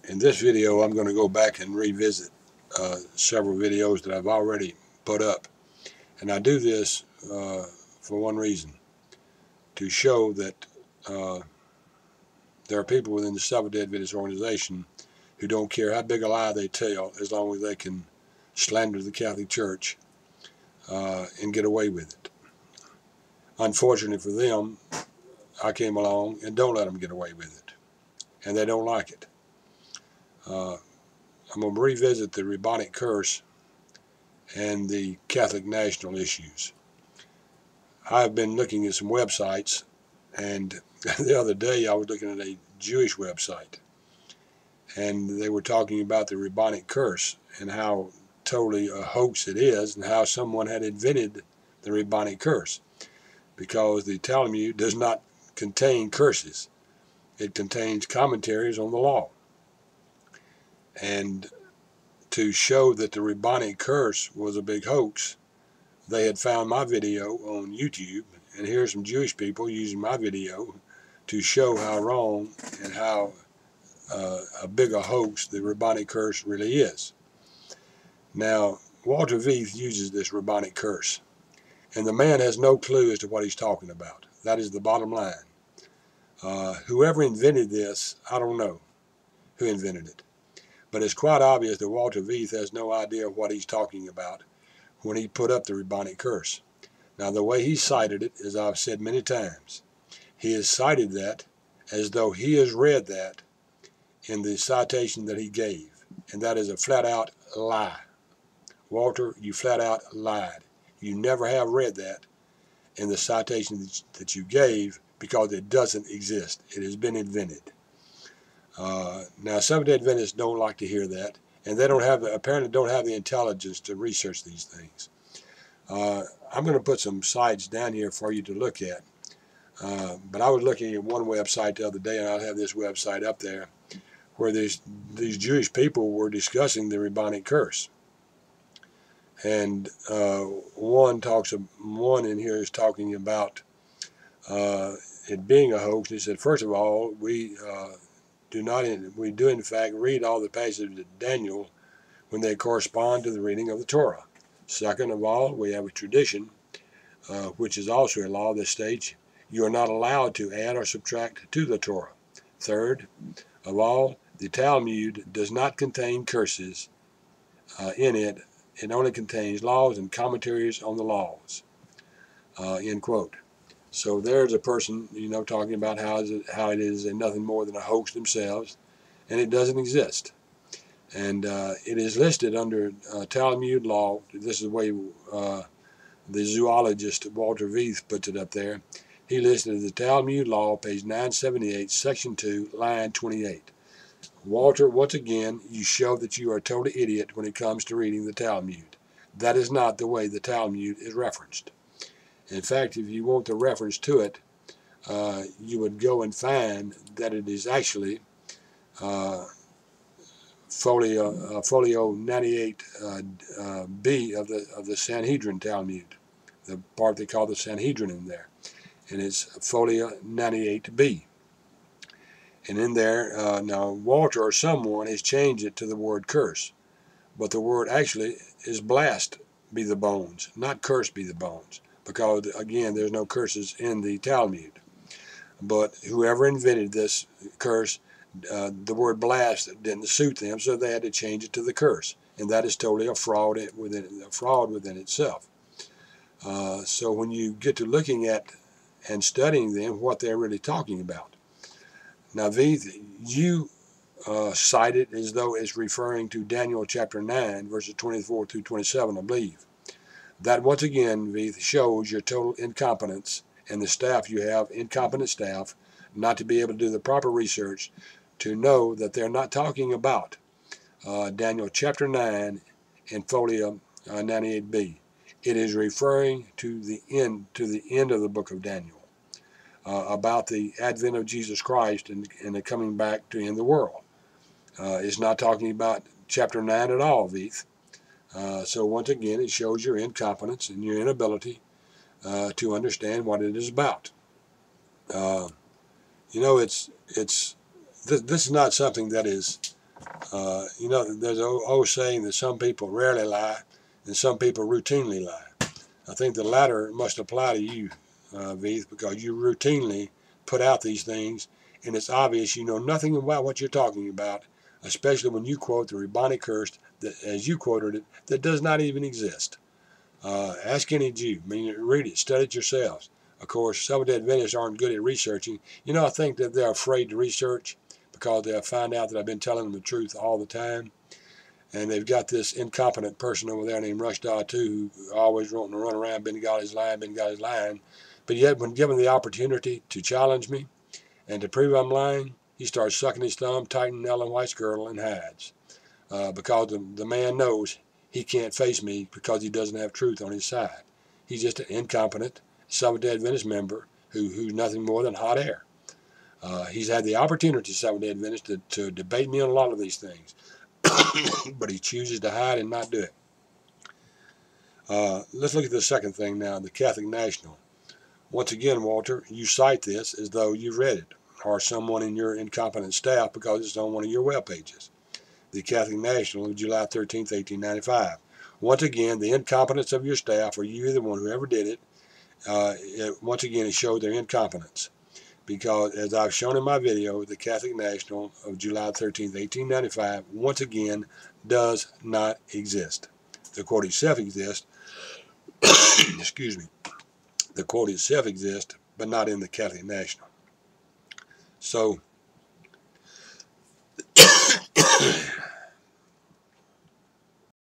In this video, I'm going to go back and revisit several videos that I've already put up. And I do this for one reason, to show that there are people within the Seventh-day Adventist organization who don't care how big a lie they tell, as long as they can slander the Catholic Church and get away with it. Unfortunately for them, I came along and don't let them get away with it. And they don't like it. I'm going to revisit the Rabbinic curse and the Catholic national issues. I've been looking at some websites, and the other day I was looking at a Jewish website, and they were talking about the Rabbinic curse and how totally a hoax it is, and how someone had invented the Rabbinic curse, because the Talmud does not contain curses. It contains commentaries on the law. And to show that the Rabbinic curse was a big hoax, they had found my video on YouTube, and here's some Jewish people using my video to show how wrong and how a big a hoax the Rabbinic curse really is. Now, Walter Veith uses this Rabbinic curse, and the man has no clue as to what he's talking about. That is the bottom line. Whoever invented this, I don't know who invented it. But it's quite obvious that Walter Veith has no idea what he's talking about when he put up the Rabbinic curse. Now, the way he cited it, as I've said many times, he has cited that as though he has read that in the citation that he gave. And that is a flat-out lie. Walter, you flat-out lied. You never have read that in the citation that you gave, because it doesn't exist. It has been invented. Now, Seventh-day Adventists don't like to hear that, and they apparently don't have the intelligence to research these things. I'm going to put some sites down here for you to look at, but I was looking at one website the other day, and I'll have this website up there, where these Jewish people were discussing the Rabbinic curse. And one in here is talking about it being a hoax. He said, first of all, we do in fact read all the passages of Daniel when they correspond to the reading of the Torah. Second of all, we have a tradition, which is also a law that states you are not allowed to add or subtract to the Torah. Third of all, the Talmud does not contain curses in it. It only contains laws and commentaries on the laws. End quote. So there's a person, talking about how it is nothing more than a hoax themselves, and it doesn't exist. And it is listed under Talmud law. This is the way the zoologist Walter Veith puts it up there. He listed the Talmud law, page 978, section 2, line 28. Walter, once again, you show that you are a total idiot when it comes to reading the Talmud. That is not the way the Talmud is referenced. In fact, if you want the reference to it, you would go and find that it is actually folio 98b of the Sanhedrin Talmud, the part they call the Sanhedrin in there, and it's folio 98b. And in there, now Walter or someone has changed it to the word curse, but the word actually is blast be the bones, not curse be the bones. Because, again, there's no curses in the Talmud. But whoever invented this curse, the word blast didn't suit them, so they had to change it to the curse. And that is totally a fraud within itself. So when you get to looking at and studying them, what they're really talking about. Now, Veith, you cite it as though it's referring to Daniel chapter 9, verses 24 through 27, I believe. That, once again, Veith, shows your total incompetence, and the staff you have, incompetent staff, not to be able to do the proper research to know that they're not talking about Daniel chapter 9 and folio 98b. It is referring to the end of the book of Daniel, about the advent of Jesus Christ and the coming back to end the world. It's not talking about chapter 9 at all, Veith. So once again, it shows your incompetence and your inability to understand what it is about. This is not something that is You know, there's an old saying that some people rarely lie and some people routinely lie. I think the latter must apply to you, Veith, because you routinely put out these things, and it's obvious you know nothing about what you're talking about, especially when you quote the Rabbinic curse, that, as you quoted it, that does not even exist. Ask any Jew. I mean, read it, study it yourselves. Of course, Seventh-day Adventists aren't good at researching. You know, I think that they're afraid to research because they'll find out that I've been telling them the truth all the time. And they've got this incompetent person over there named Rushdie, too, who always wanting to run around, Benegali's lying. But yet, when given the opportunity to challenge me and to prove I'm lying, he starts sucking his thumb, tightening Ellen White's girdle, and hides. Because the man knows he can't face me because he doesn't have truth on his side. He's just an incompetent Seventh-day Adventist member who's nothing more than hot air. He's had the opportunity, Seventh-day Adventist, to debate me on a lot of these things. But he chooses to hide and not do it. Let's look at the second thing now, the Catholic National. Once again, Walter, you cite this as though you've read it, or someone in your incompetent staff because it's on one of your web pages. The Catholic National of July 13th, 1895. Once again, the incompetence of your staff, or you, the one who ever did it, once again, it showed their incompetence. Because, as I've shown in my video, the Catholic National of July 13th, 1895, once again, does not exist. The quote itself exists, excuse me, the quote itself exists, but not in the Catholic National. So,